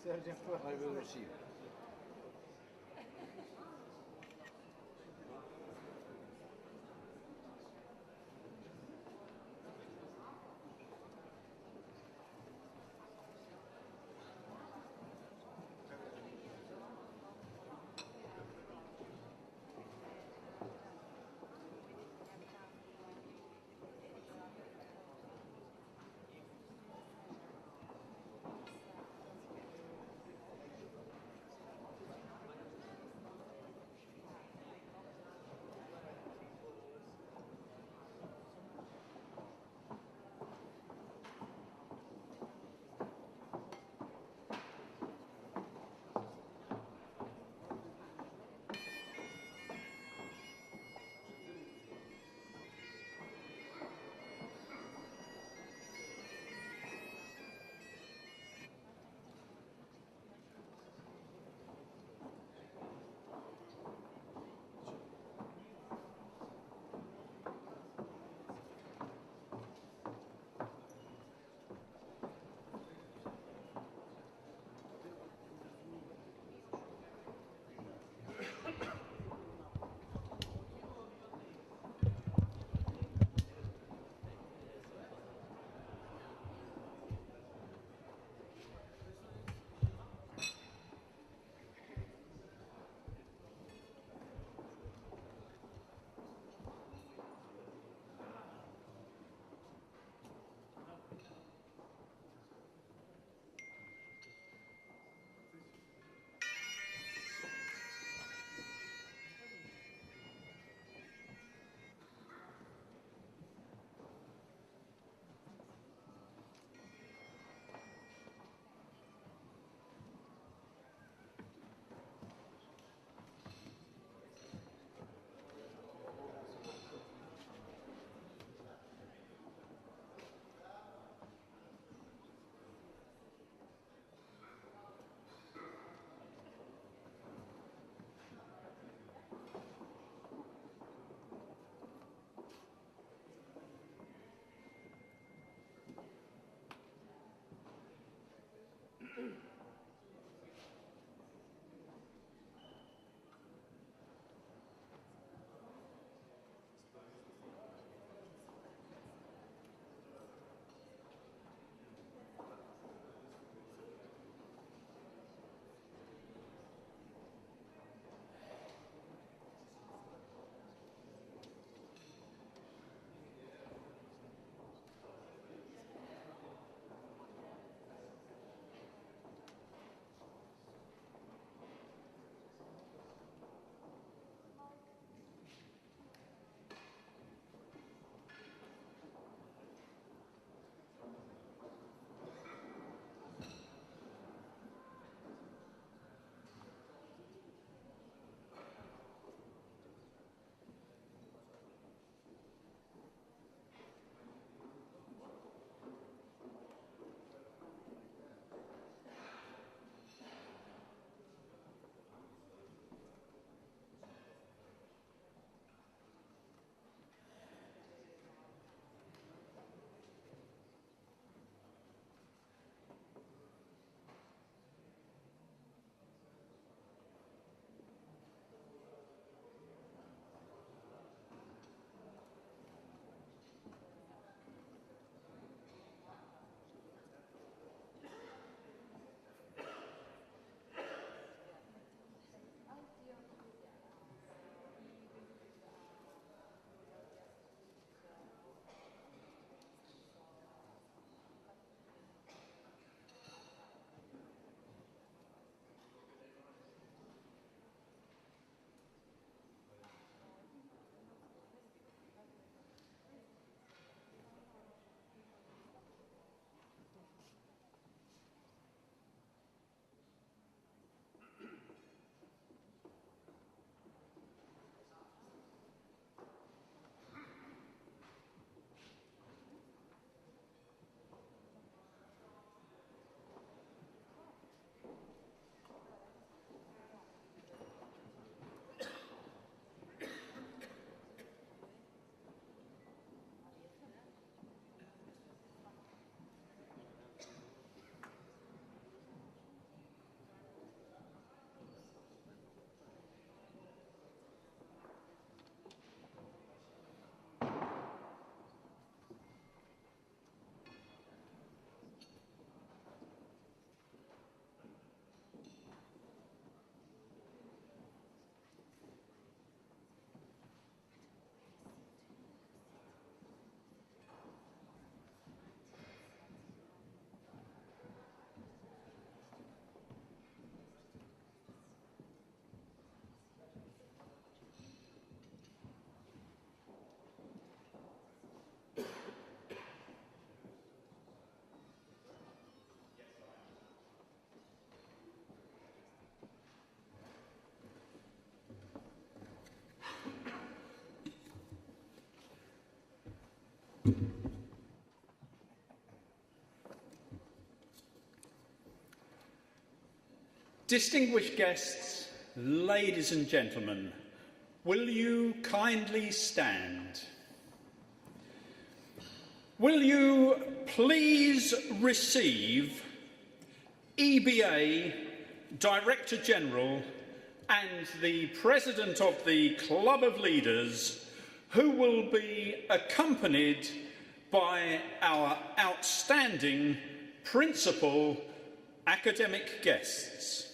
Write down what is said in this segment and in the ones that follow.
Sergio foi reversível. Distinguished guests, ladies and gentlemen, will you kindly stand? Will you please receive EBA Director General and the President of the Club of Leaders, who will be accompanied by our outstanding principal academic guests.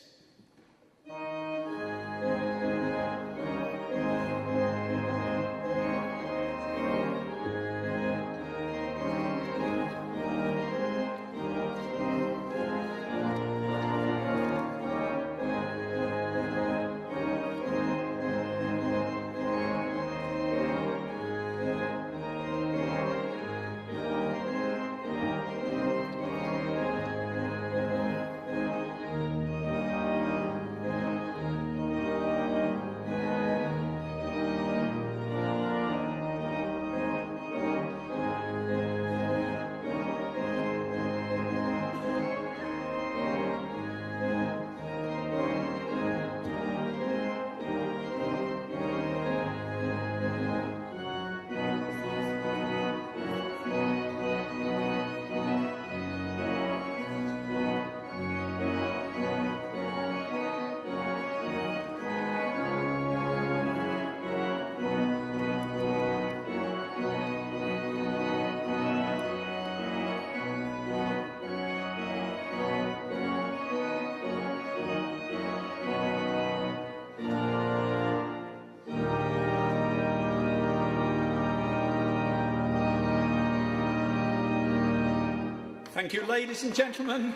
Thank you, ladies and gentlemen.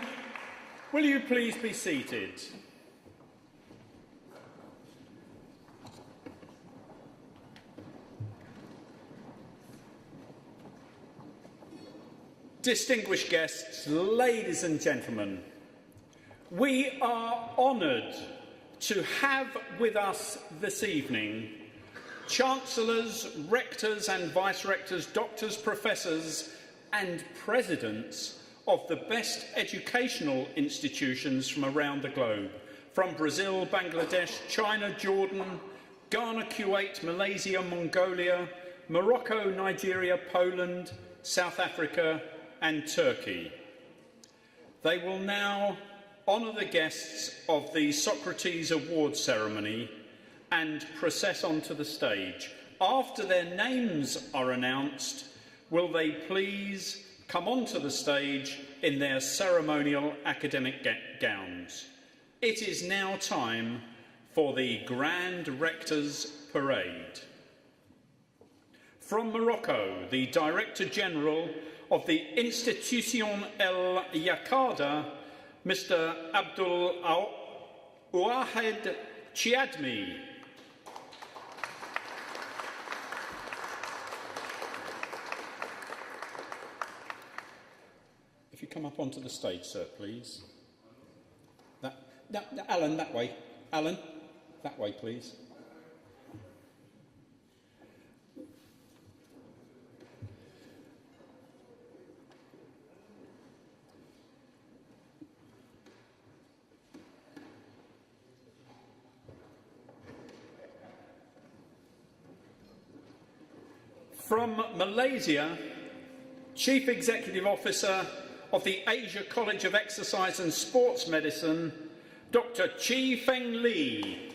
Will you please be seated? Distinguished guests, ladies and gentlemen, we are honoured to have with us this evening Chancellors, Rectors and Vice-Rectors, Doctors, Professors and Presidents of the best educational institutions from around the globe, from Brazil, Bangladesh, China, Jordan, Ghana, Kuwait, Malaysia, Mongolia, Morocco, Nigeria, Poland, South Africa and Turkey. They will now honour the guests of the Socrates Awards ceremony and process onto the stage. After their names are announced, will they please come onto the stage in their ceremonial academic gowns. It is now time for the Grand Rector's Parade. From Morocco, the Director General of the Institution El Yakada, Mr. Abdul Ouahed Chiadmi. If you come up onto the stage, sir, please. Alan, that way. Alan, that way, please. From Malaysia, Chief Executive Officer of the Asia College of Exercise and Sports Medicine, Dr. Chi Feng Li.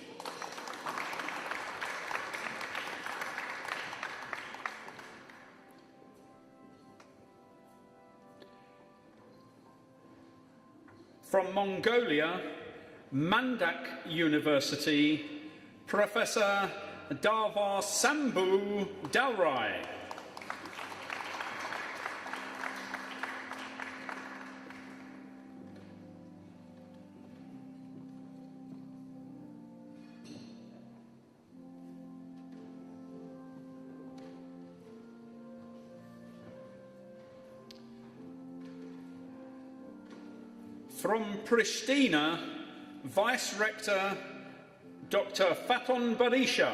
From Mongolia, Mandak University, Professor Darvar Sambu Dalrai. From Pristina, Vice-Rector Dr. Faton Barisha.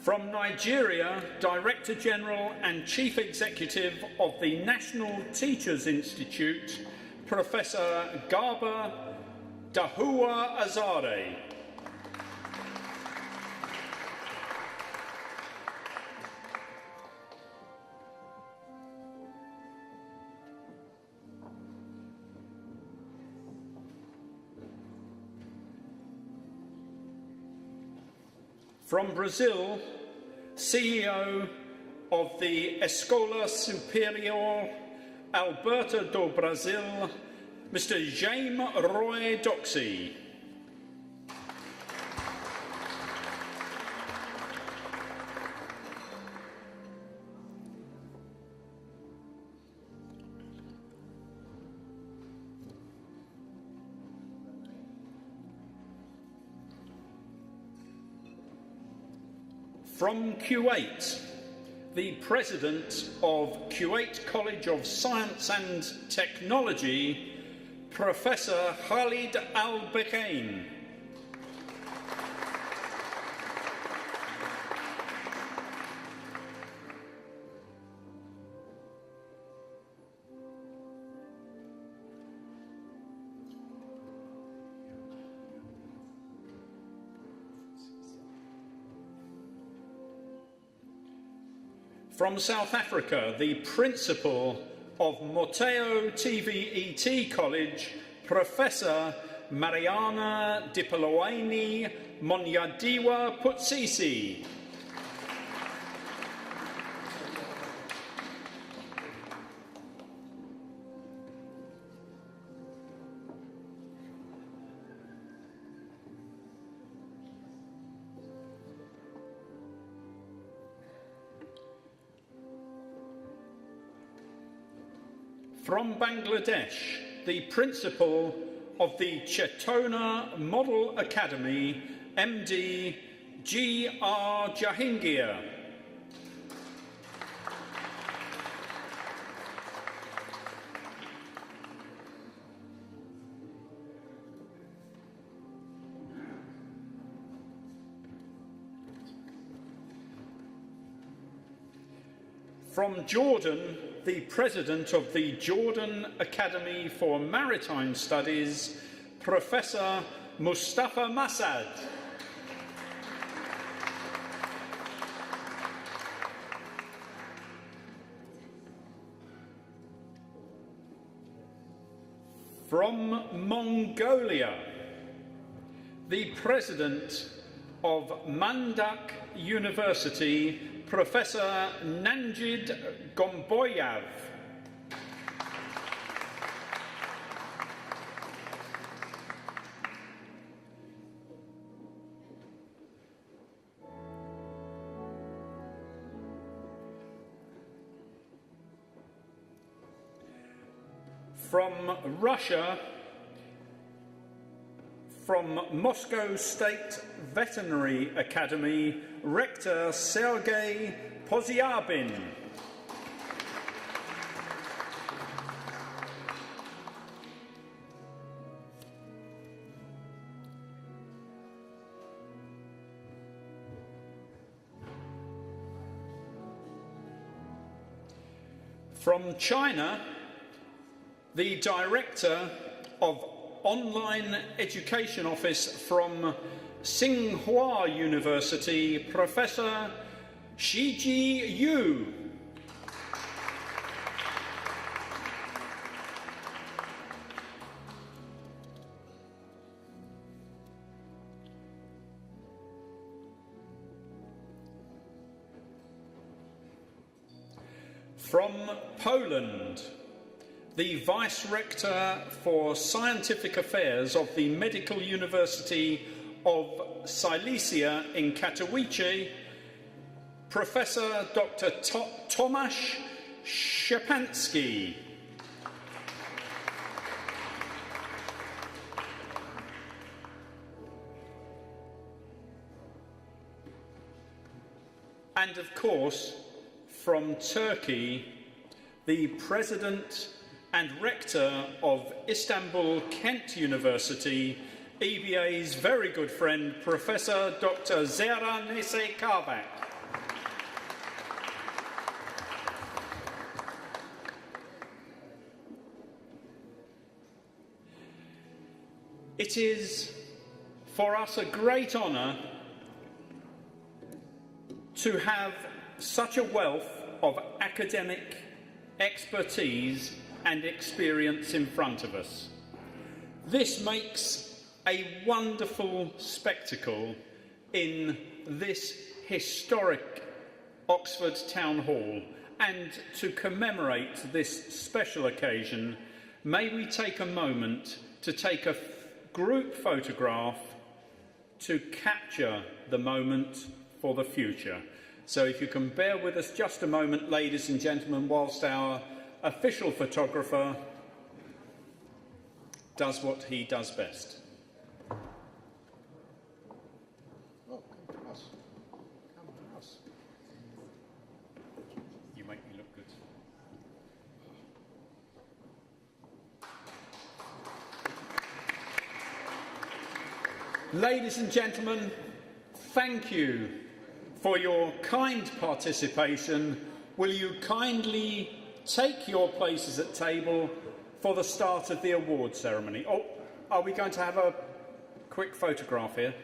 From Nigeria, Director General and Chief Executive of the National Teachers Institute, Professor Garba Dahuwa Azare. From Brazil, CEO of the Escola Superior Alberta do Brasil, Mr. Jaime Roy Doxey. From Kuwait, the President of Kuwait College of Science and Technology, Professor Khalid Al-Bekain. From South Africa, the Principal of Moteo TVET College, Professor Mariana Dipolowaini Monyadiwa Putsisi. From Bangladesh, the Principal of the Chetona Model Academy, MD G.R. Jahangir. From Jordan, the President of the Jordan Academy for Maritime Studies, Professor Mustafa Masad. From Mongolia, the President of Mandak University, Professor Nanjid Gomboyav. From Russia, from Moscow State Veterinary Academy, Rector Sergei Pozyabin. From China, the Director of Online Education Office from Tsinghua University, Professor Shiji Yu. From Poland, the Vice-Rector for Scientific Affairs of the Medical University of Silesia in Katowice, Professor Dr. Tomasz Szczepanski. And of course, from Turkey, the President and Rector of Istanbul Kent University, EBA's very good friend, Professor Dr. Zehra Nese Kavak. It is for us a great honour to have such a wealth of academic expertise and experience in front of us. This makes a wonderful spectacle in this historic Oxford Town Hall, and to commemorate this special occasion, may we take a moment to take a group photograph to capture the moment for the future. So if you can bear with us just a moment, ladies and gentlemen, whilst our official photographer does what he does best. Oh, come to us. Come to us. You make me look good. Ladies and gentlemen, thank you for your kind participation. Will you kindly take your places at table for the start of the award ceremony? Oh, are we going to have a quick photograph here?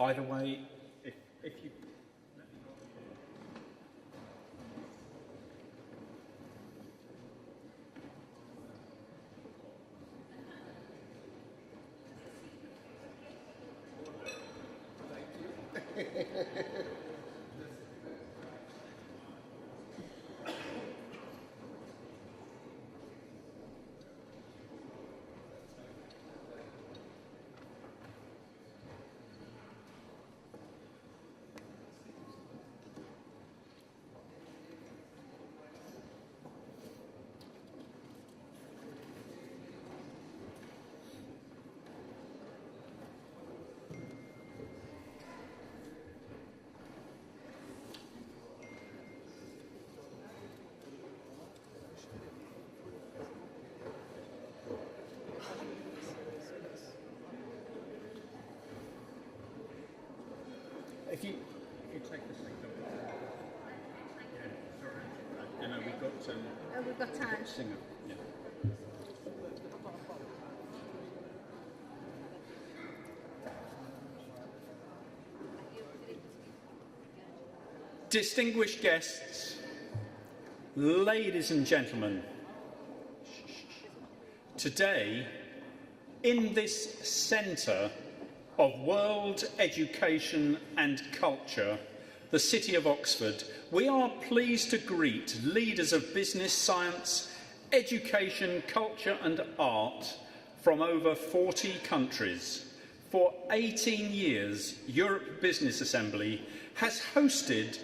Either way, if you... If you take this thing, yeah, sorry. We've got we've got time. singer. Yeah. Distinguished guests, ladies and gentlemen, today, in this centre of world education and culture, the City of Oxford, we are pleased to greet leaders of business, science, education, culture and art from over 40 countries. For 18 years, Europe Business Assembly has hosted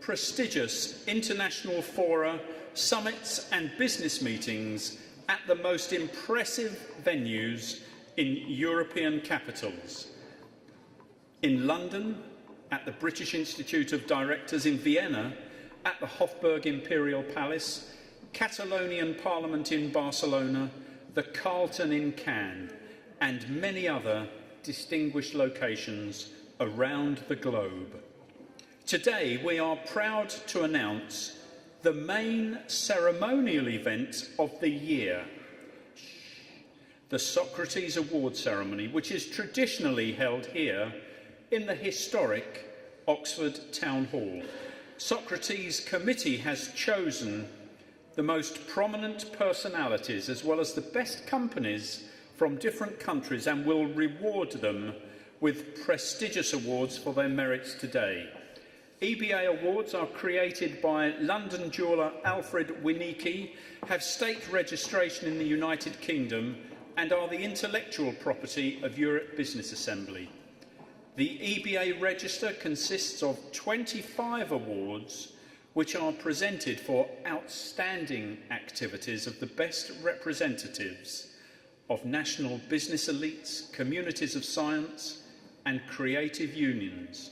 prestigious international fora, summits and business meetings at the most impressive venues in European capitals. In London, at the British Institute of Directors, in Vienna, at the Hofburg Imperial Palace, Catalonian Parliament in Barcelona, the Carlton in Cannes, and many other distinguished locations around the globe. Today, we are proud to announce the main ceremonial event of the year, the Socrates Award Ceremony, which is traditionally held here in the historic Oxford Town Hall. Socrates Committee has chosen the most prominent personalities as well as the best companies from different countries and will reward them with prestigious awards for their merits today. EBA awards are created by London jeweller Alfred Winicki, have state registration in the United Kingdom and are the intellectual property of Europe Business Assembly. The EBA register consists of 25 awards which are presented for outstanding activities of the best representatives of national business elites, communities of science and creative unions.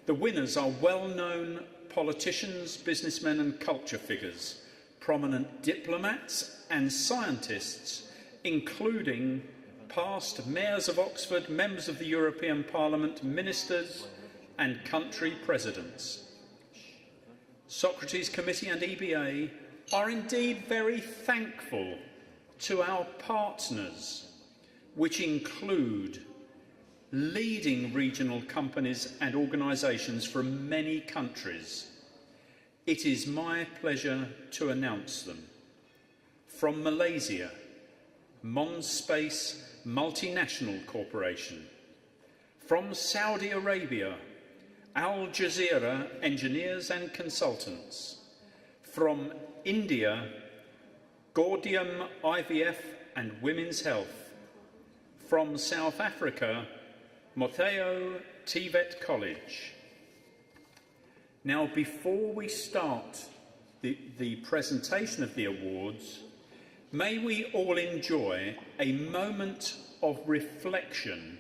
The winners are well-known politicians, businessmen and culture figures, prominent diplomats and scientists, including past mayors of Oxford, members of the European Parliament, ministers and country presidents. Socrates Committee and EBA are indeed very thankful to our partners, which include leading regional companies and organisations from many countries. It is my pleasure to announce them. From Malaysia, Monspace Multinational Corporation. From Saudi Arabia, Al Jazeera Engineers and Consultants. From India, Gaudium IVF and Women's Health. From South Africa, Motheo TVET College. Now, before we start the presentation of the awards, may we all enjoy a moment of reflection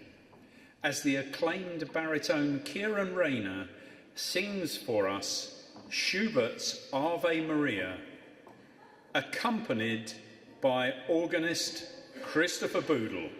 as the acclaimed baritone Kieran Rayner sings for us Schubert's Ave Maria, accompanied by organist Christopher Boodle.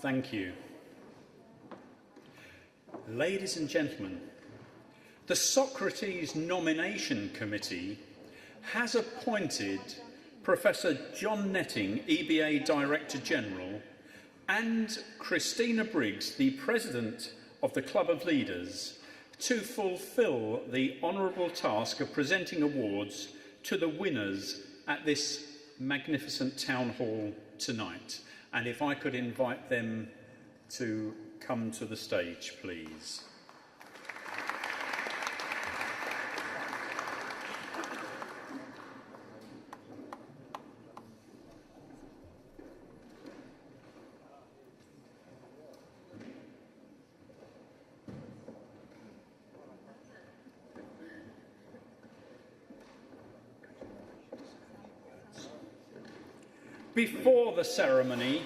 Thank you. Ladies and gentlemen, the Socrates Nomination Committee has appointed Professor John Netting, EBA Director General, and Christina Briggs, the President of the Club of Leaders, to fulfil the honourable task of presenting awards to the winners at this magnificent town hall tonight. And if I could invite them to come to the stage, please. Before the ceremony,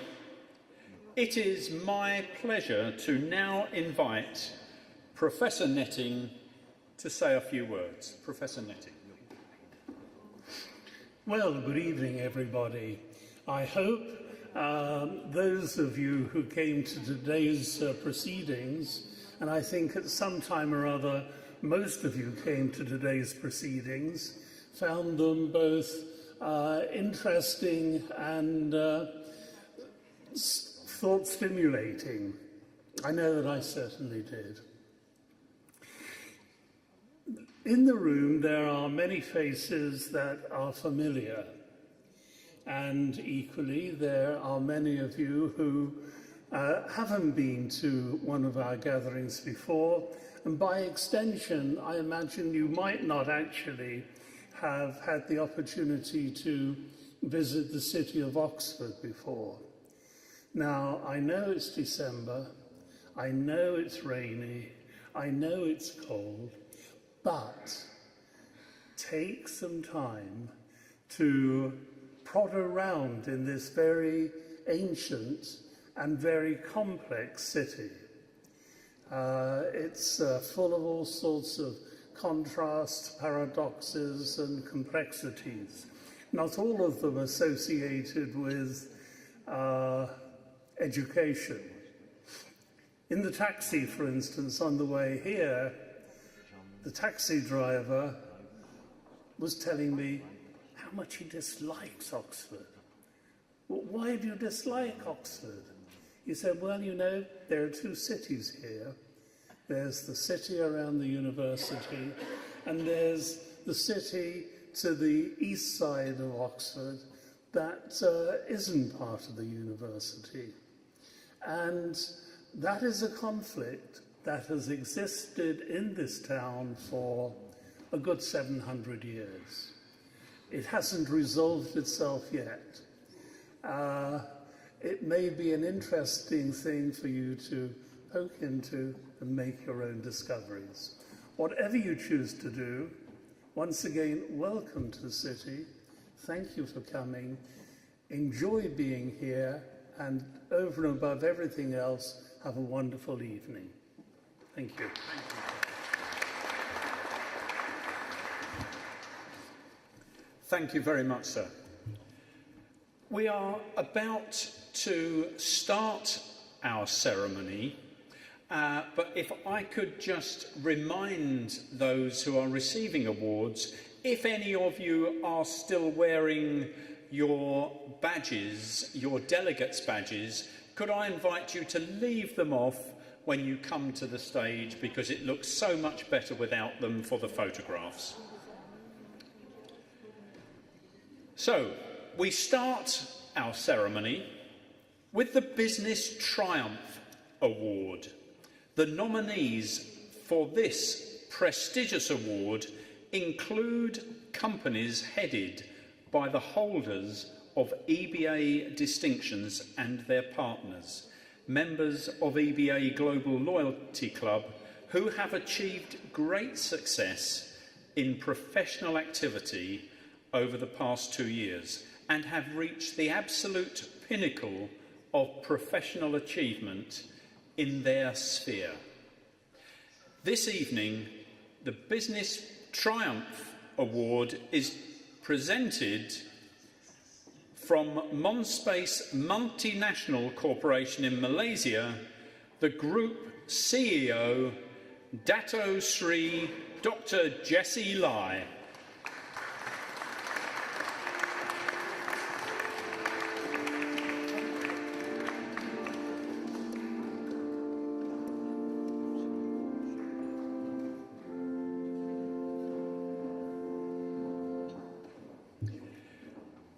it is my pleasure to now invite Professor Netting to say a few words. Professor Netting. Well, good evening, everybody. I hope those of you who came to today's proceedings, and I think at some time or other most of you came to today's proceedings, found them both interesting and thought-stimulating. I know that I certainly did. In the room there are many faces that are familiar, and equally there are many of you who haven't been to one of our gatherings before, and by extension I imagine you might not actually have had the opportunity to visit the city of Oxford before. Now, I know it's December, I know it's rainy, I know it's cold, but take some time to prod around in this very ancient and very complex city. It's full of all sorts of contrasts, paradoxes and complexities, not all of them associated with education. In the taxi, for instance, on the way here, the taxi driver was telling me how much he dislikes Oxford. Well, why do you dislike Oxford? He said, well, you know, there are two cities here. There's the city around the university, and there's the city to the east side of Oxford that isn't part of the university. And that is a conflict that has existed in this town for a good 700 years. It hasn't resolved itself yet. It may be an interesting thing for you to poke into and make your own discoveries. Whatever you choose to do, once again, welcome to the city. Thank you for coming. Enjoy being here, and over and above everything else, have a wonderful evening. Thank you. Thank you very much, sir. We are about to start our ceremony, but if I could just remind those who are receiving awards, if any of you are still wearing your badges, your delegates' badges, could I invite you to leave them off when you come to the stage, because it looks so much better without them for the photographs. So, we start our ceremony with the Business Triumph Award. The nominees for this prestigious award include companies headed by the holders of EBA distinctions and their partners, members of EBA Global Loyalty Club, who have achieved great success in professional activity over the past 2 years and have reached the absolute pinnacle of professional achievement in their sphere. This evening, the Business Triumph Award is presented from Monspace Multinational Corporation in Malaysia, the Group CEO, Dato Sri Dr. Jesse Lai.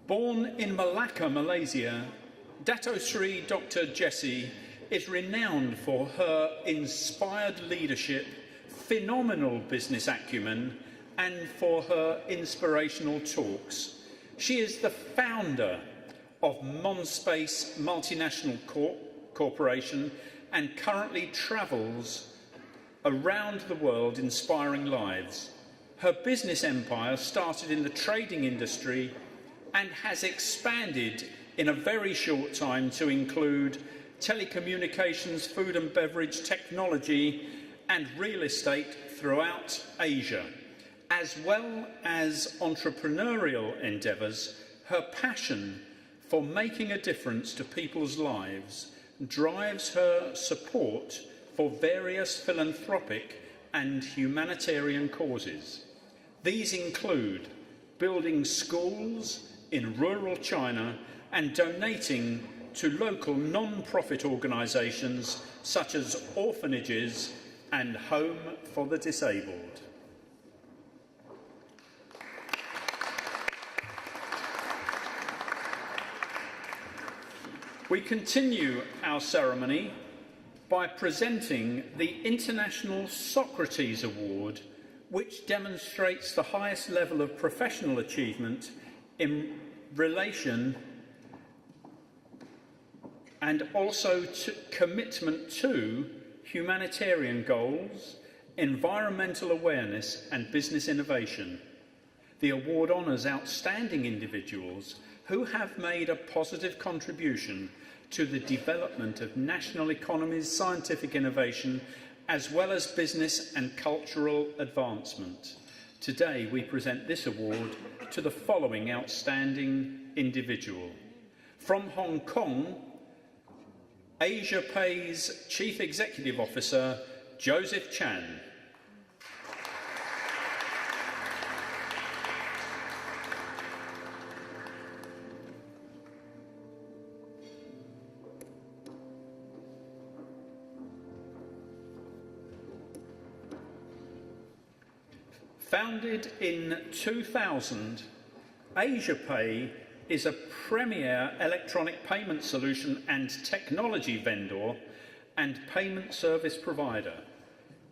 Born in Malacca, Malaysia, Dato Sri Dr. Jessie is renowned for her inspired leadership, phenomenal business acumen, and for her inspirational talks. She is the founder of Monspace Multinational Corporation and currently travels around the world inspiring lives. Her business empire started in the trading industry and has expanded in a very short time to include telecommunications, food and beverage, technology and real estate throughout Asia. As well as entrepreneurial endeavours, her passion for making a difference to people's lives drives her support for various philanthropic and humanitarian causes. These include building schools in rural China and donating to local non-profit organisations such as orphanages and Home for the Disabled. We continue our ceremony by presenting the International Socrates Award, which demonstrates the highest level of professional achievement in relation and also to commitment to humanitarian goals, environmental awareness and business innovation. The award honours outstanding individuals who have made a positive contribution to the development of national economies, scientific innovation, as well as business and cultural advancement. Today, we present this award to the following outstanding individual. From Hong Kong, Asia Pay's Chief Executive Officer, Joseph Chan. Founded in 2000, AsiaPay is a premier electronic payment solution and technology vendor and payment service provider.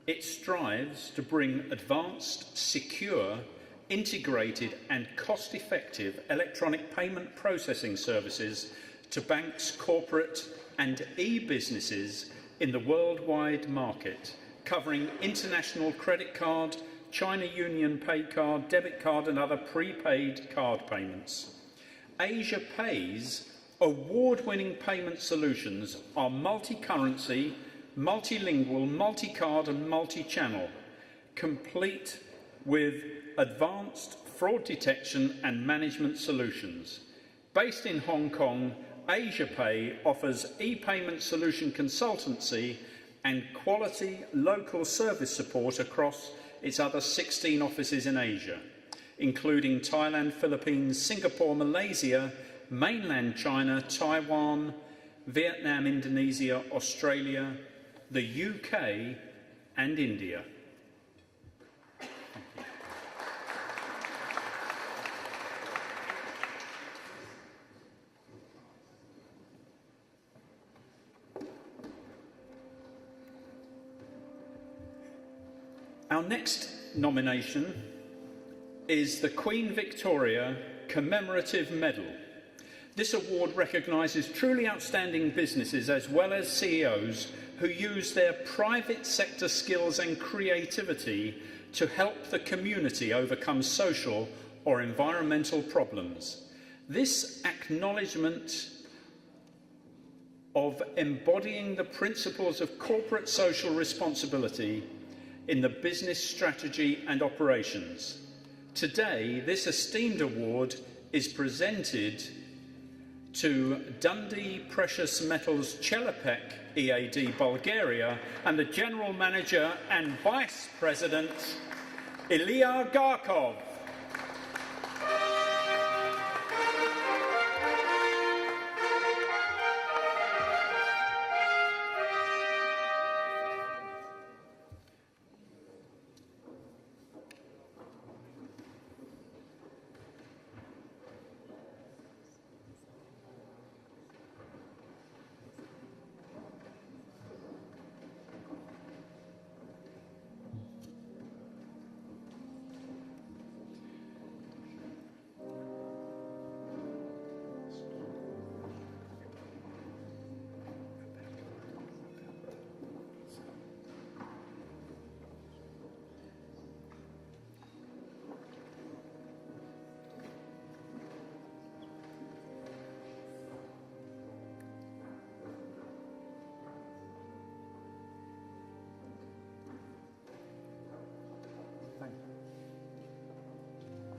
It strives to bring advanced, secure, integrated and cost-effective electronic payment processing services to banks, corporate and e-businesses in the worldwide market, covering international credit card, China Union Pay Card, debit card and other prepaid card payments. Asia Pay's award-winning payment solutions are multi-currency, multilingual, multi-card and multi-channel, complete with advanced fraud detection and management solutions. Based in Hong Kong, Asia Pay offers e-payment solution consultancy and quality local service support across its other 16 offices in Asia, including Thailand, Philippines, Singapore, Malaysia, mainland China, Taiwan, Vietnam, Indonesia, Australia, the UK and India. Our next nomination is the Queen Victoria Commemorative Medal. This award recognises truly outstanding businesses as well as CEOs who use their private sector skills and creativity to help the community overcome social or environmental problems. This acknowledgement of embodying the principles of corporate social responsibility in the business strategy and operations. Today, this esteemed award is presented to Dundee Precious Metals Chelopech EAD Bulgaria and the General Manager and Vice President Ilya Garkov.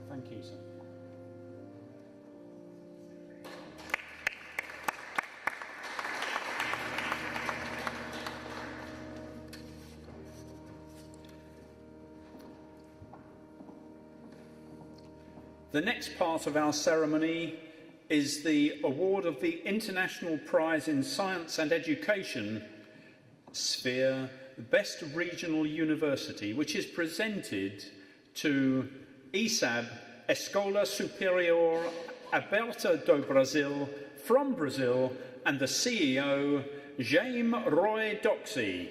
Thank you, sir. The next part of our ceremony is the award of the International Prize in Science and Education sphere, Best Regional University, which is presented to ISAB, Escola Superior Aberta do Brasil, from Brazil, and the CEO, Jaime Roy Doxey.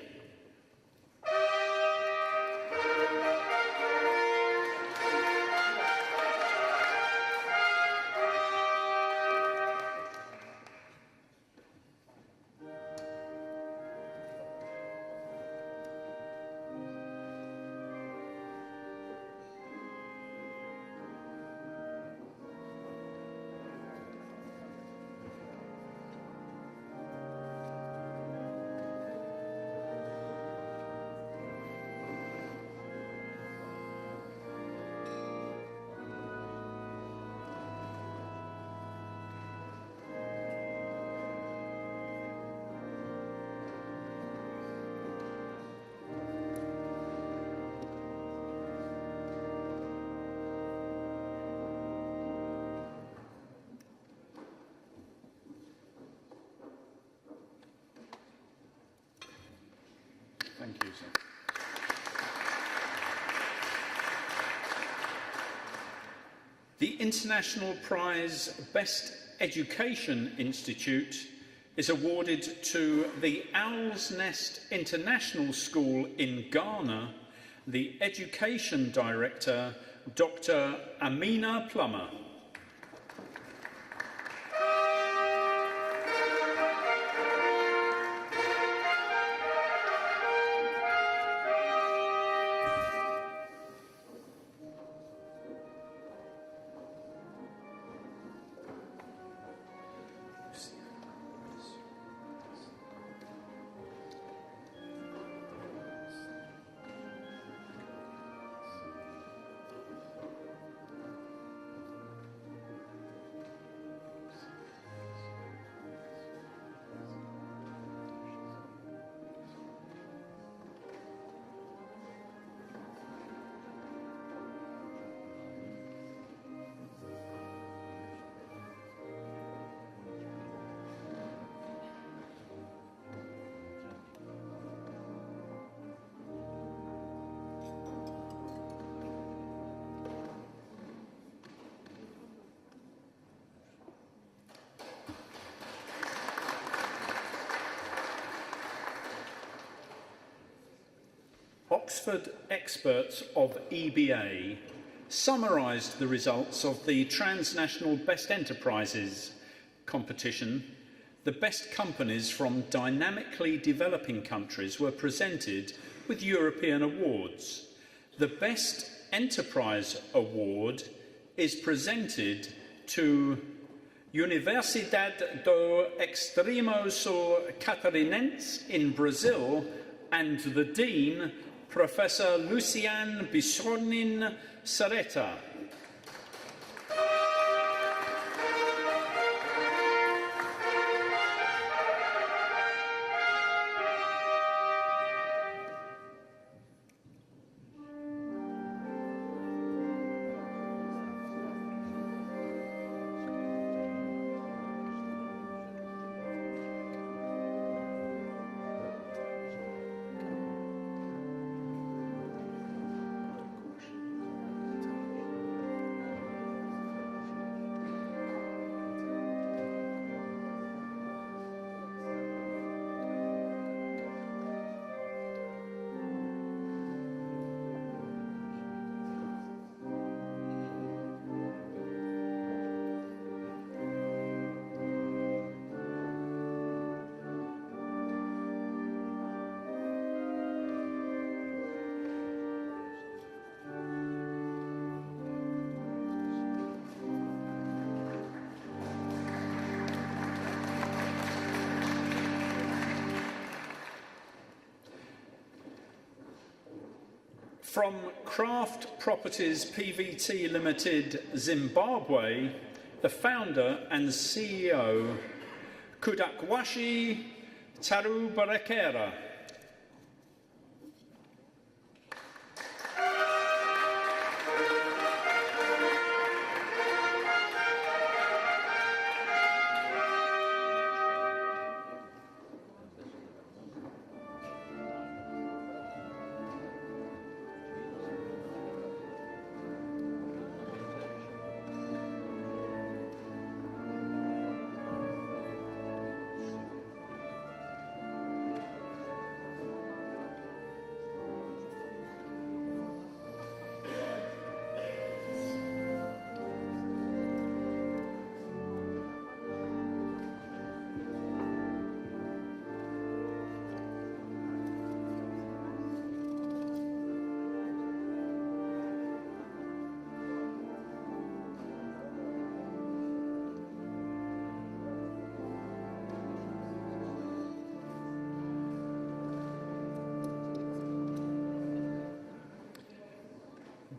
Thank you, sir. The International Prize Best Education Institute is awarded to the Owl's Nest International School in Ghana, the Education Director, Dr. Amina Plummer. Oxford experts of EBA summarised the results of the Transnational Best Enterprises competition. The best companies from dynamically developing countries were presented with European awards. The Best Enterprise Award is presented to Universidade do Extremo Sul Catarinense in Brazil and the Dean, Professor Luciane Bisognin Ceretta. From Craft Properties PVT Limited, Zimbabwe, the founder and CEO, Kudakwashi Tarubarekera.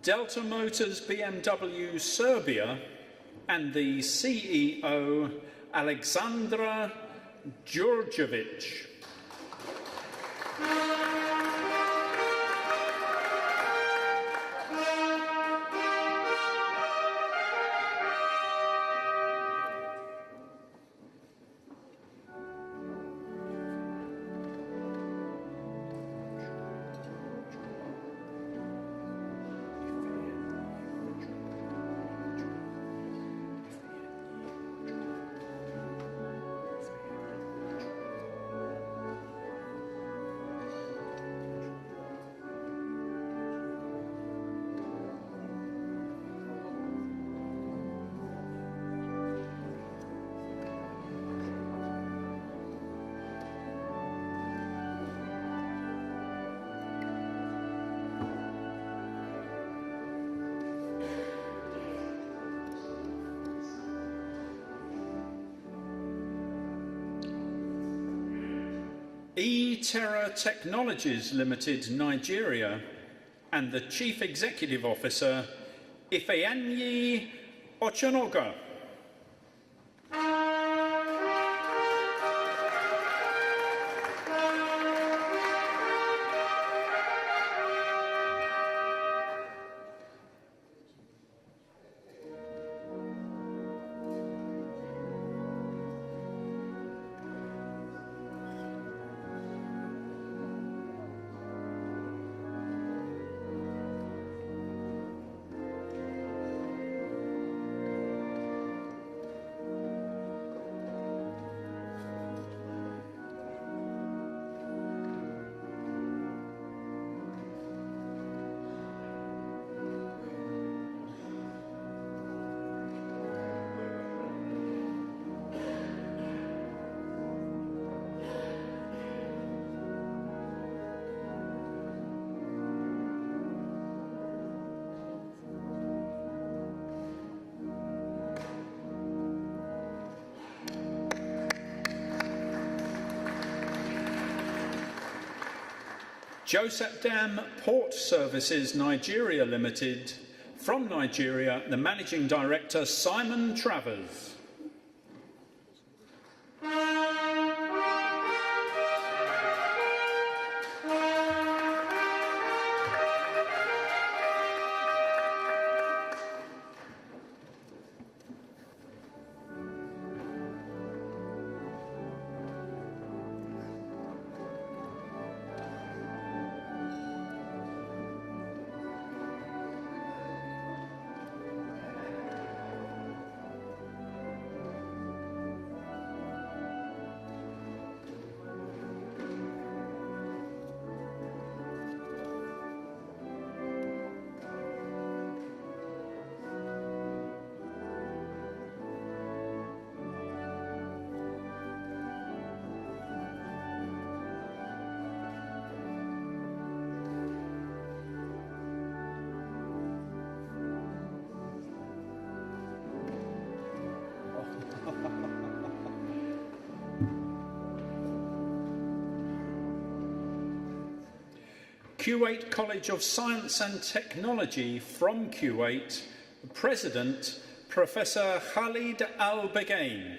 Delta Motors BMW Serbia, and the CEO, Alexandra Djurdjevic. Terra Technologies Limited, Nigeria, and the Chief Executive Officer, Ifeanyi Ochonoga. Joseph Dam Port Services Nigeria Limited, from Nigeria, the Managing Director, Simon Travers. Kuwait College of Science and Technology, from Kuwait, President, Professor Khalid Al-Bagain.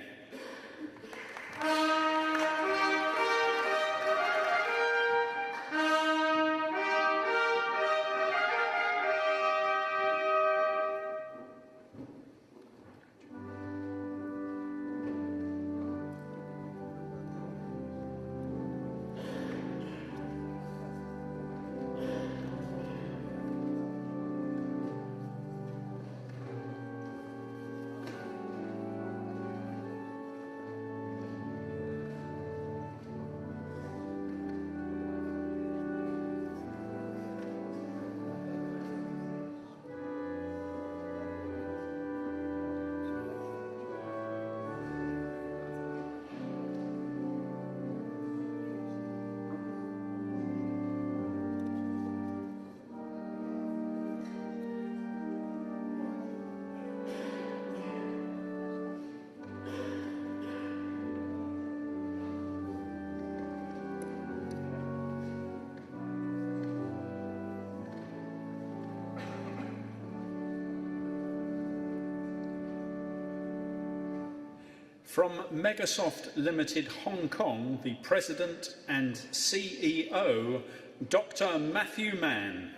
From Megasoft Limited Hong Kong, the President and CEO, Dr. Matthew Mann.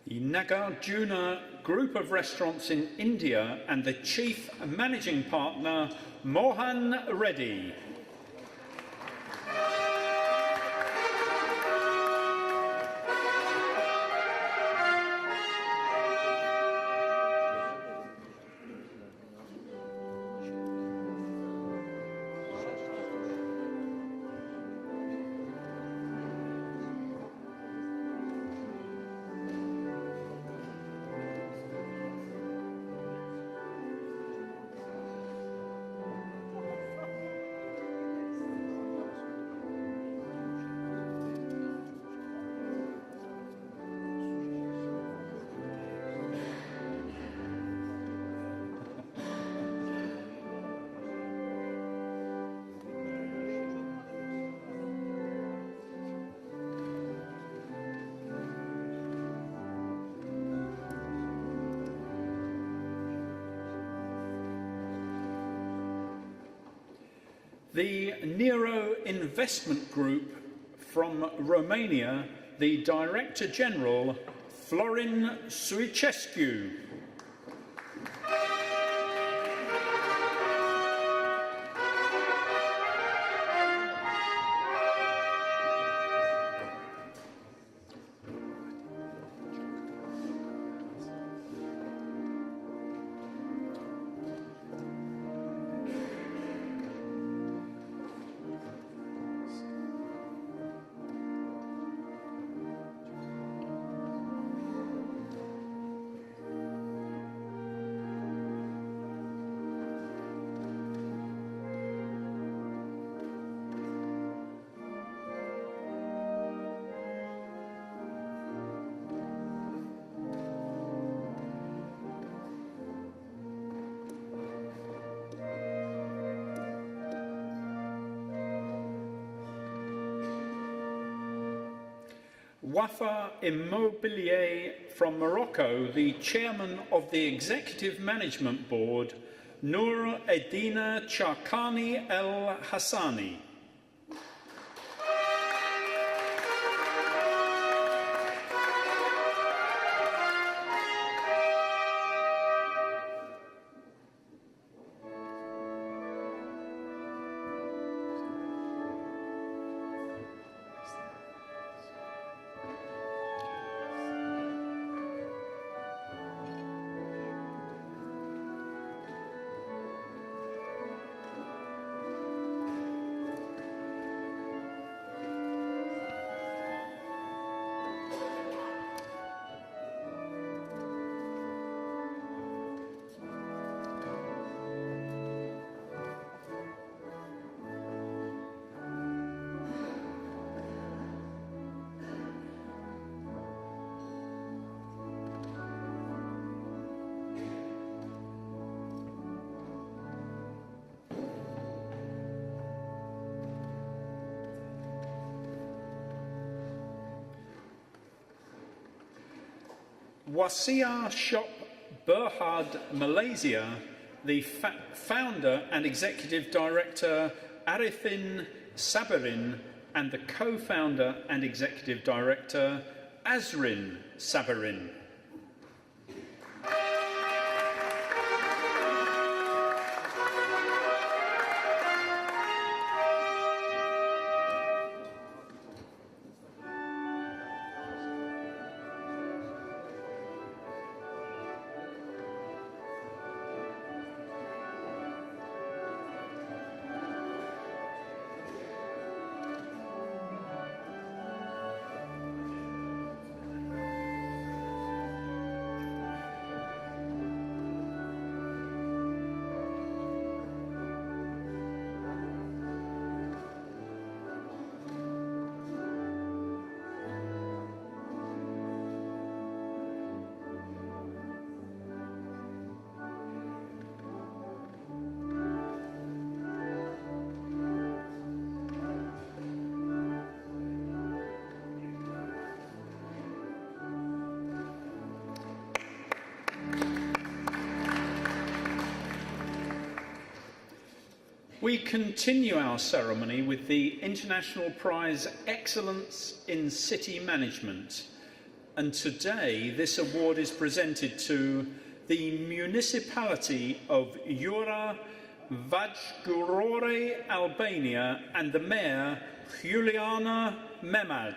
The Nagarjuna Group of Restaurants in India and the Chief Managing Partner, Mohan Reddy. The Nero Investment Group from Romania, the Director General, Florin Suicescu. Wafa Immobilier from Morocco, the Chairman of the Executive Management Board, Noor Edina Charkani El Hassani. Wasia Shop Berhad Malaysia, the founder and executive director Arifin Sabirin, and the co-founder and executive director, Azrin Sabarin. We continue our ceremony with the International Prize Excellence in City Management, and today this award is presented to the municipality of Jura Vajgurore, Albania, and the mayor, Juliana Memaj.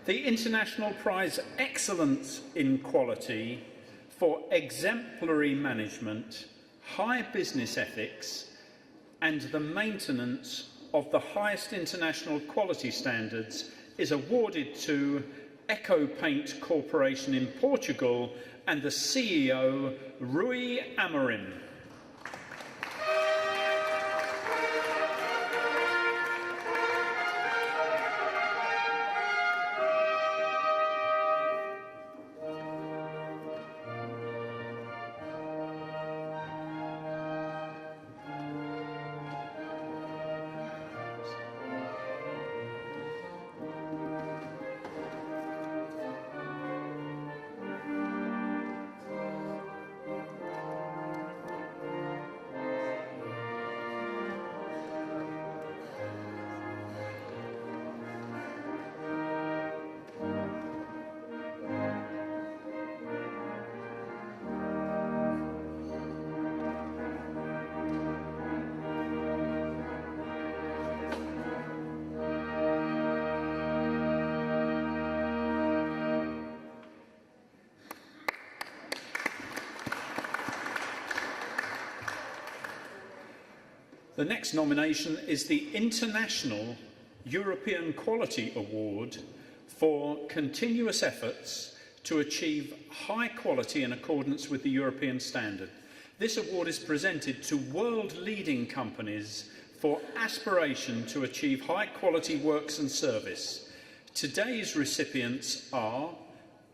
The International Prize Excellence in Quality for Exemplary Management, High Business Ethics, and the Maintenance of the Highest International Quality Standards is awarded to Eco Paint Corporation in Portugal and the CEO, Rui Amorim. The next nomination is the International European Quality Award for continuous efforts to achieve high quality in accordance with the European standard. This award is presented to world-leading companies for aspiration to achieve high-quality works and service. Today's recipients are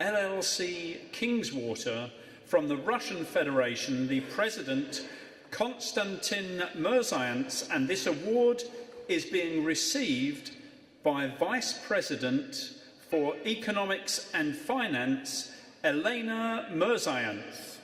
LLC Kingswater from the Russian Federation, the President Konstantin Mirzyants, and this award is being received by Vice President for Economics and Finance, Elena Mirzyants.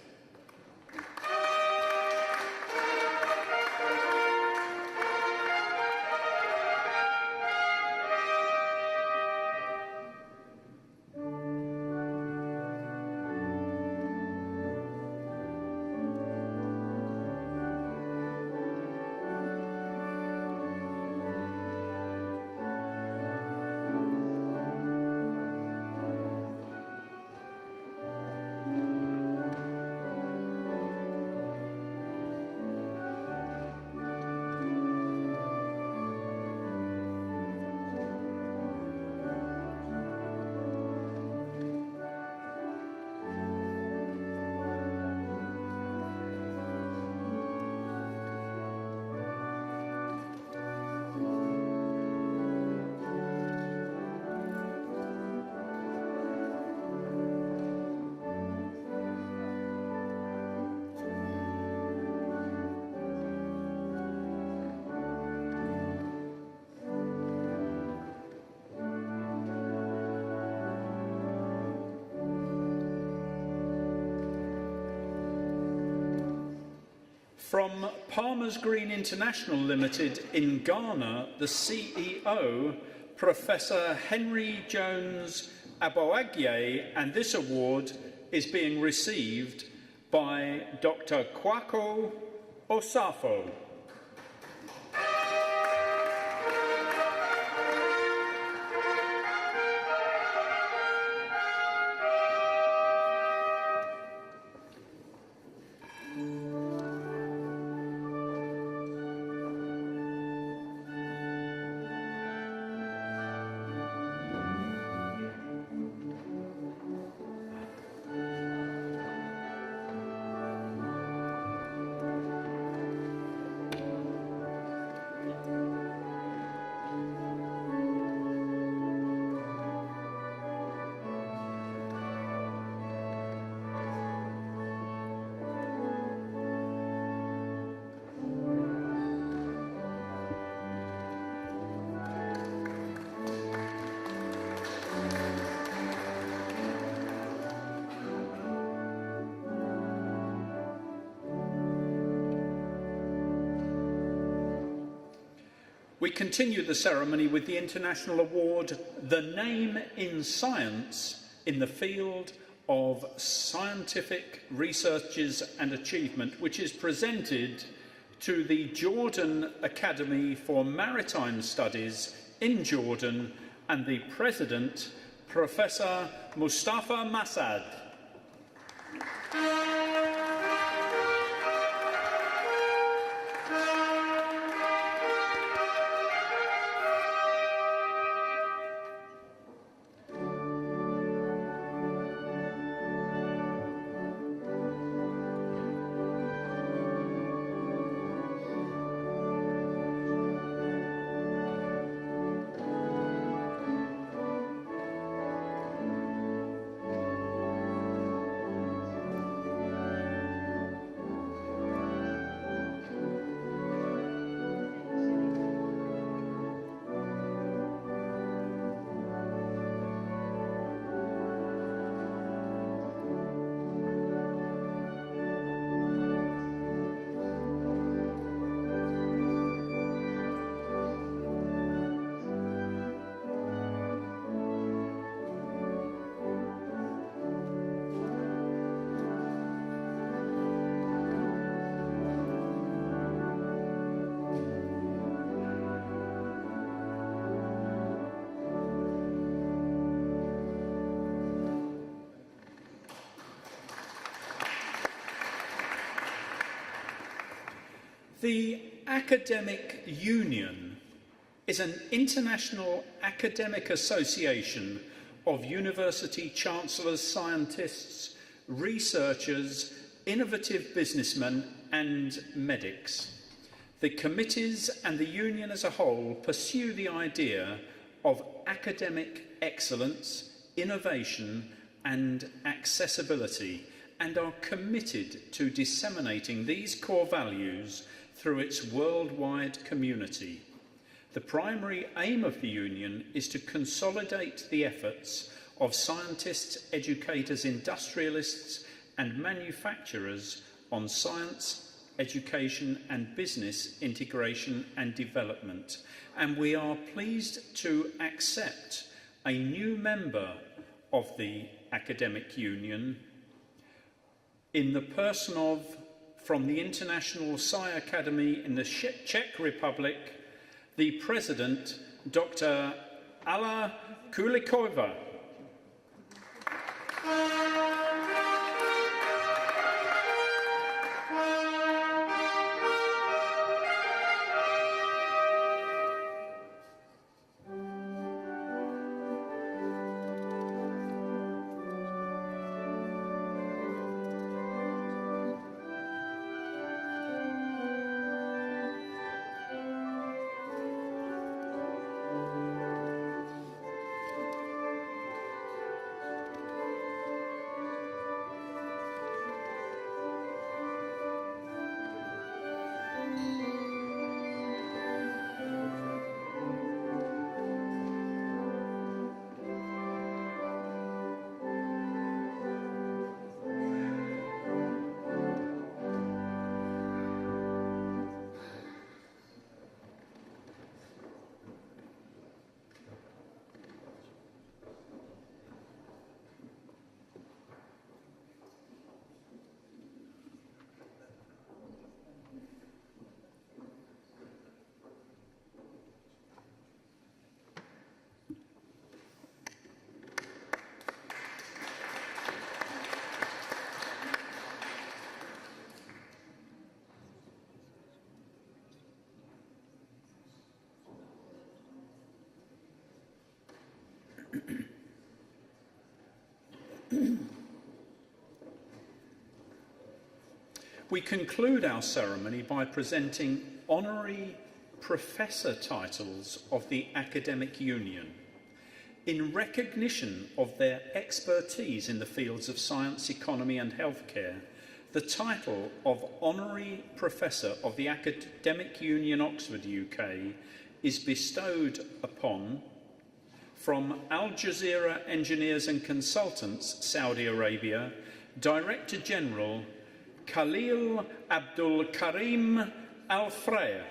From Palmer's Green International Limited in Ghana, the CEO, Professor Henry Jones Aboagye, and this award is being received by Dr. Kwako Osafo. We continue the ceremony with the International Award, The Name in Science, in the field of scientific researches and achievement, which is presented to the Jordan Academy for Maritime Studies in Jordan and the President, Professor Mustafa Masad. The Academic Union is an international academic association of university chancellors, scientists, researchers, innovative businessmen and medics. The committees and the union as a whole pursue the idea of academic excellence, innovation and accessibility, and are committed to disseminating these core values through its worldwide community. The primary aim of the Union is to consolidate the efforts of scientists, educators, industrialists and manufacturers on science, education and business integration and development. And we are pleased to accept a new member of the Academic Union in the person of, from the International Sci Academy in the Czech Republic, the President, Dr. Alla Kulikova. We conclude our ceremony by presenting honorary professor titles of the Academic Union. In recognition of their expertise in the fields of science, economy and healthcare, the title of Honorary Professor of the Academic Union, Oxford, UK, is bestowed upon, from Al Jazeera Engineers and Consultants, Saudi Arabia, Director General Khalil Abdul Karim Al Freya.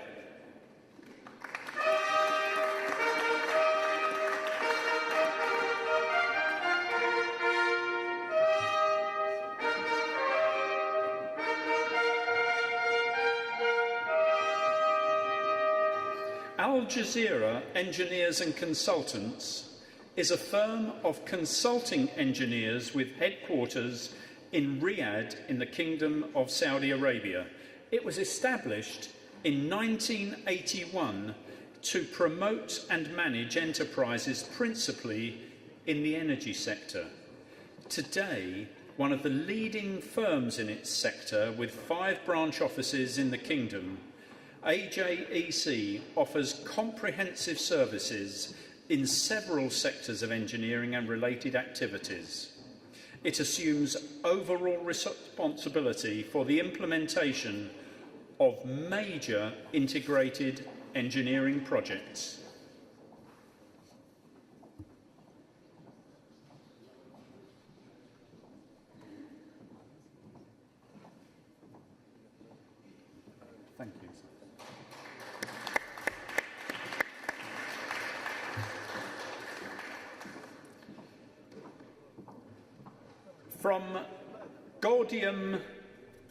Al Jazeera Engineers and Consultants is a firm of consulting engineers with headquarters in Riyadh in the Kingdom of Saudi Arabia. It was established in 1981 to promote and manage enterprises principally in the energy sector. Today, one of the leading firms in its sector with 5 branch offices in the Kingdom, AJEC offers comprehensive services in several sectors of engineering and related activities. It assumes overall responsibility for the implementation of major integrated engineering projects. Thank you. From Gaudium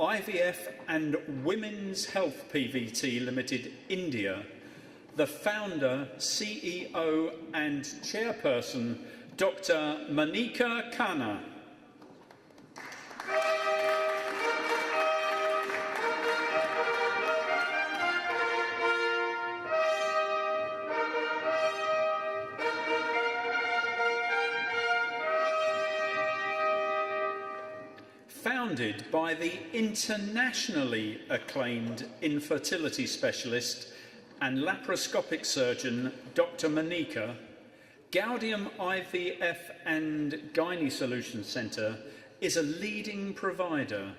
IVF and Women's Health PVT Limited, India, the founder, CEO and chairperson, Dr. Monika Khanna. Founded by the internationally acclaimed infertility specialist and laparoscopic surgeon Dr. Monika, Gaudium IVF and Gynae Solutions Centre is a leading provider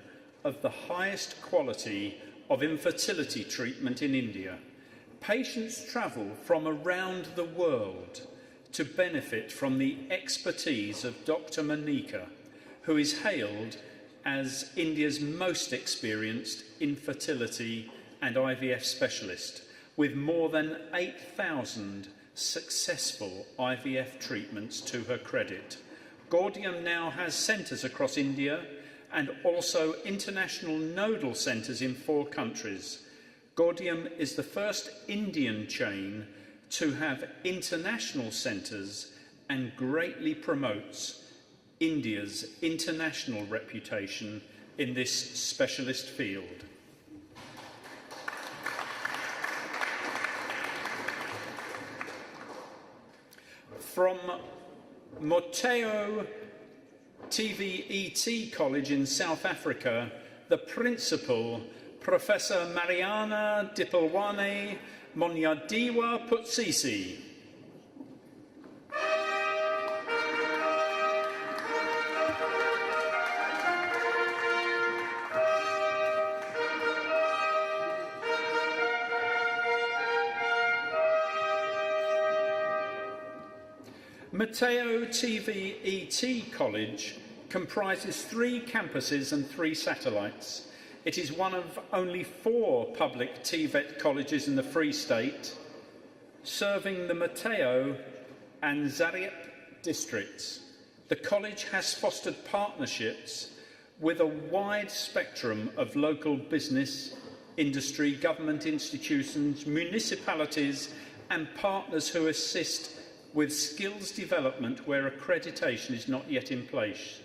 of the highest quality of infertility treatment in India. Patients travel from around the world to benefit from the expertise of Dr. Monika, who is hailed as India's most experienced infertility and IVF specialist, with more than 8,000 successful IVF treatments to her credit. Gaudium now has centres across India and also international nodal centres in 4 countries. Gaudium is the first Indian chain to have international centres and greatly promotes India's international reputation in this specialist field. From Motheo TVET College in South Africa, the principal, Professor Mariana Dipalwane Monyadiwa Putsisi. Motheo TVET College comprises 3 campuses and 3 satellites. It is one of only 4 public TVET colleges in the Free State, serving the Motheo and Zariep districts. The college has fostered partnerships with a wide spectrum of local business, industry, government institutions, municipalities and partners who assist with skills development where accreditation is not yet in place.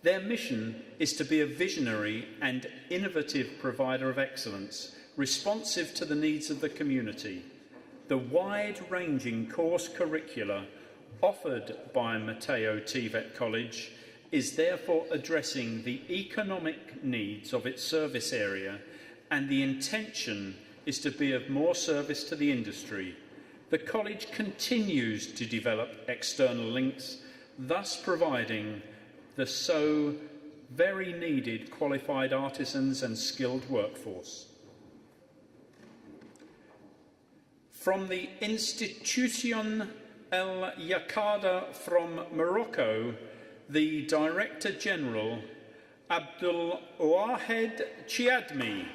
Their mission is to be a visionary and innovative provider of excellence, responsive to the needs of the community. The wide-ranging course curricula offered by Motheo TVET College is therefore addressing the economic needs of its service area, and the intention is to be of more service to the industry. The college continues to develop external links, thus providing the so very needed qualified artisans and skilled workforce. From the Institution El Yaqada from Morocco, the Director General, Abdul Wahed Chiadmi.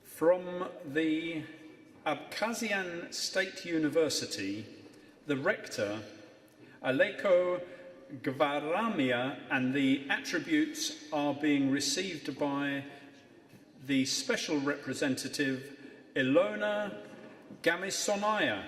From the Abkhazian State University, the rector, Aleko Gvaramia, and the attributes are being received by the special representative, Ilona Gamisonaya.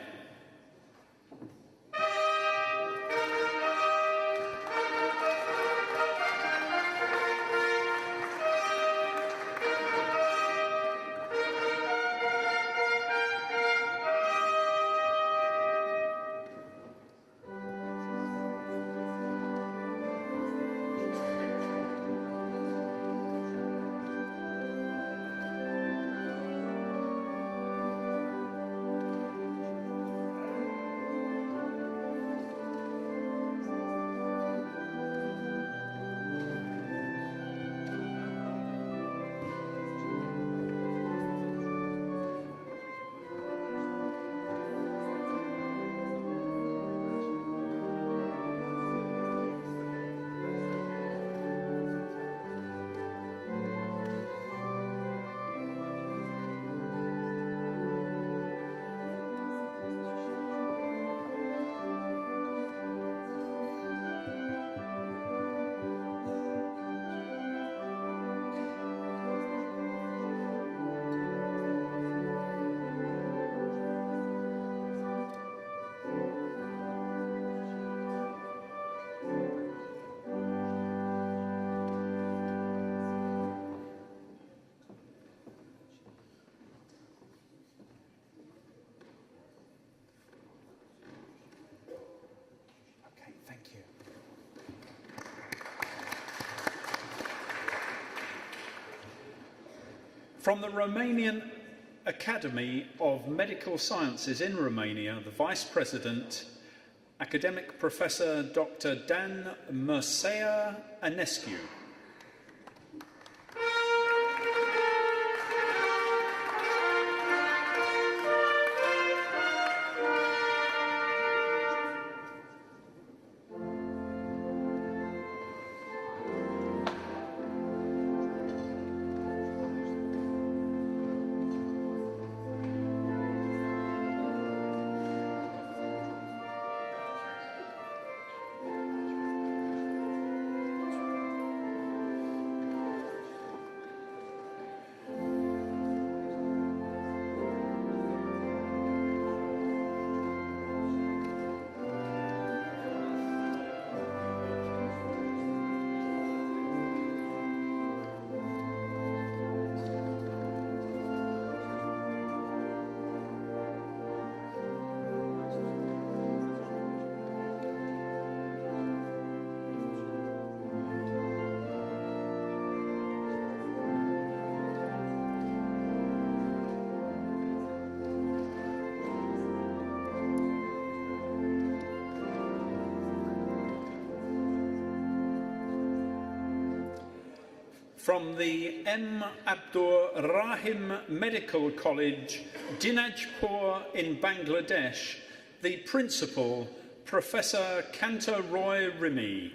From the Romanian Academy of Medical Sciences in Romania, the Vice President, Academic Professor Dr. Dan Mircea Enescu. From the M. Abdur Rahim Medical College, Dinajpur in Bangladesh, the Principal, Professor Kanta Roy Rimi.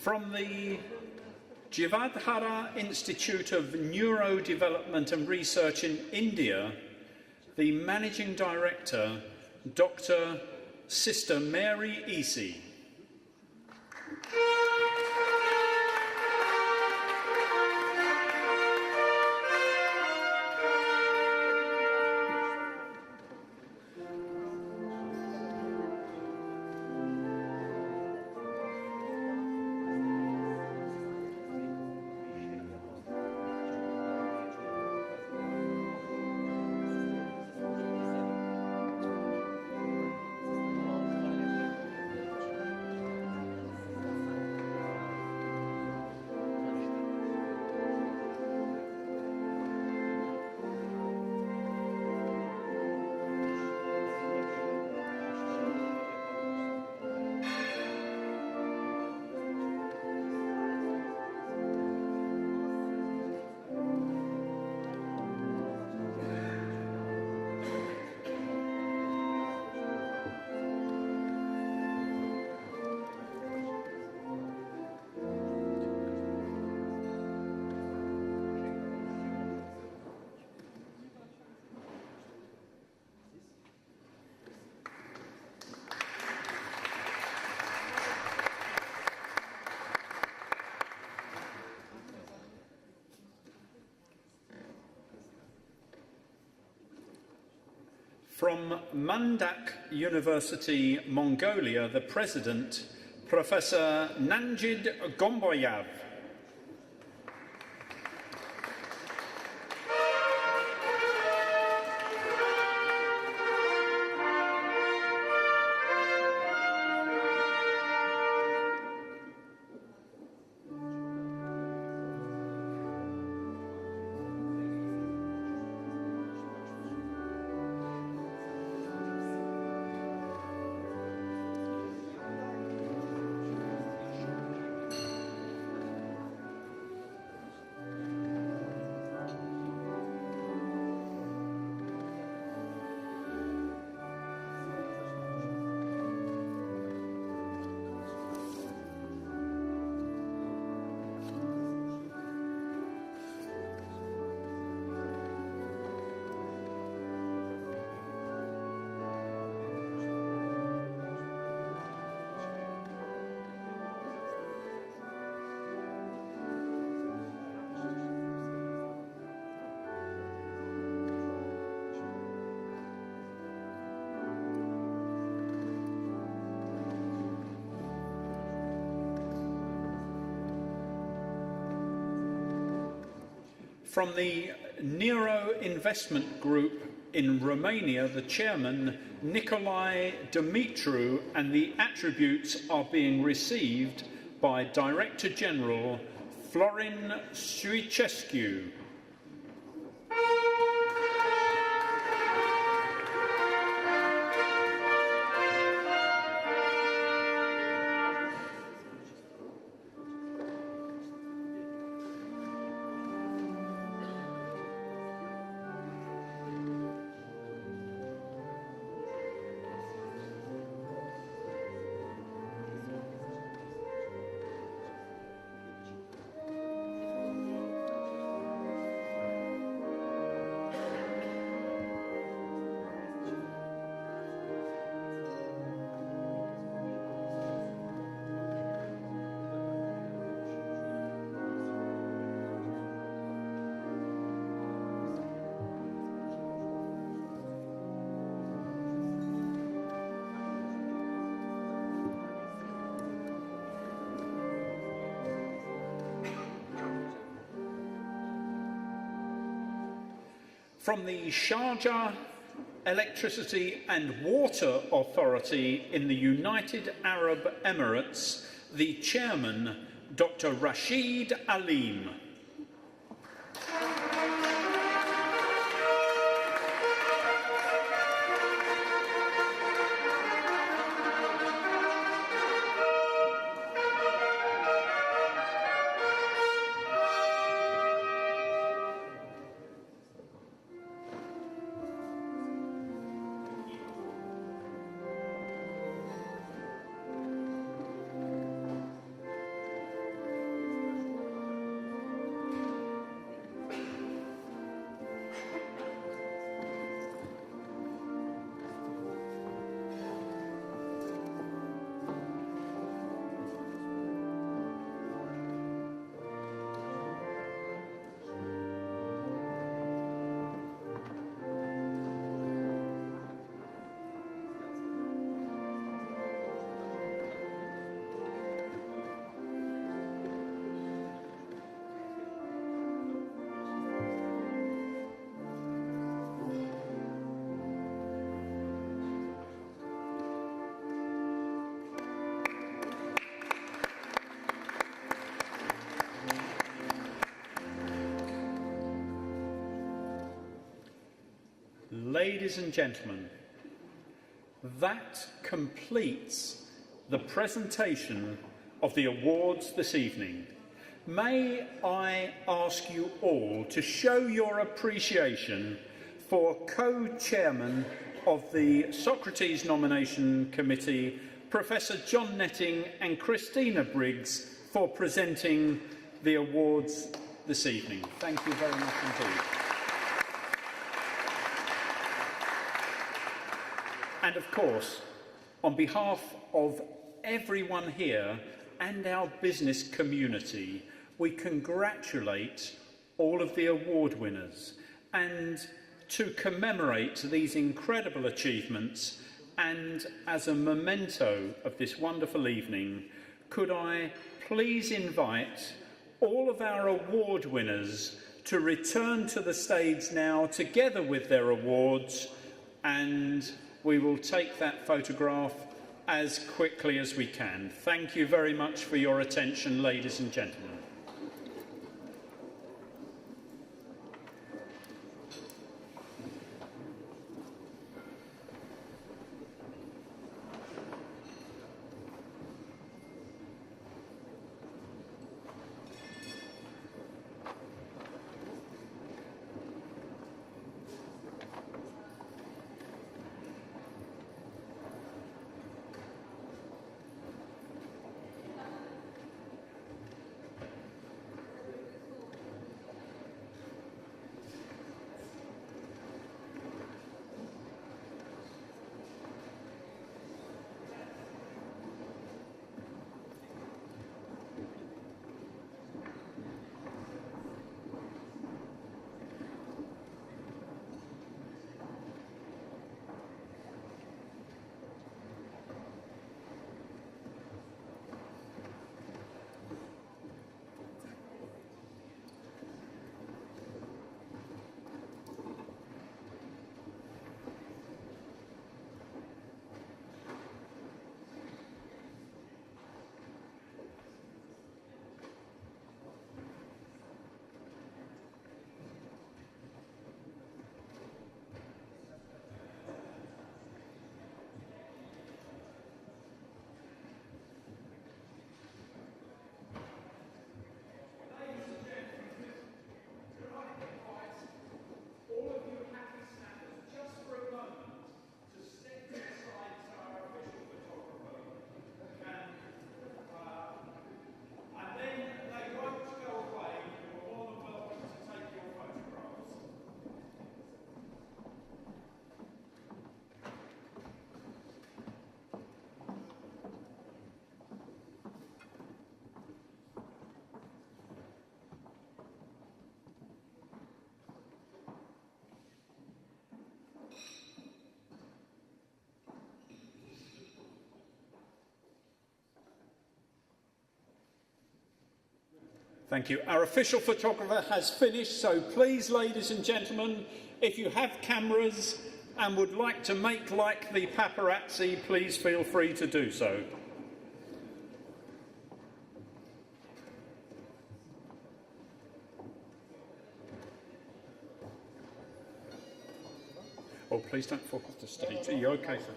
From the Jivadhara Institute of Neurodevelopment and Research in India, the Managing Director, Dr. Sister Mary Easy. From Mandak University, Mongolia, the President, Professor Nanjid Gomboyav. From the Nero Investment Group in Romania, the chairman, Nicolae Dumitru, and the attributes are being received by Director General Florin Suicescu. From the Sharjah Electricity and Water Authority in the United Arab Emirates, the Chairman, Dr. Rashid Aleem. Ladies and gentlemen, that completes the presentation of the awards this evening. May I ask you all to show your appreciation for co-chairman of the Socrates Nomination Committee, Professor John Netting and Christina Briggs, for presenting the awards this evening. Thank you very much indeed. And of course, on behalf of everyone here and our business community, we congratulate all of the award winners. And to commemorate these incredible achievements and as a memento of this wonderful evening, could I please invite all of our award winners to return to the stage now together with their awards, and we will take that photograph as quickly as we can. Thank you very much for your attention, ladies and gentlemen. Thank you. Our official photographer has finished, so please, ladies and gentlemen, If you have cameras and would like to make like the paparazzi, please feel free to do so. Oh, please don't fall off the stage. Are you okay, sir?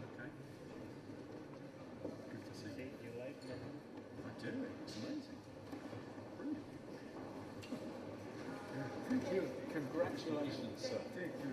Okay. Good to see you. You like it? I do. It's amazing. Brilliant. Yeah, thank you. Congratulations, sir. Thank you.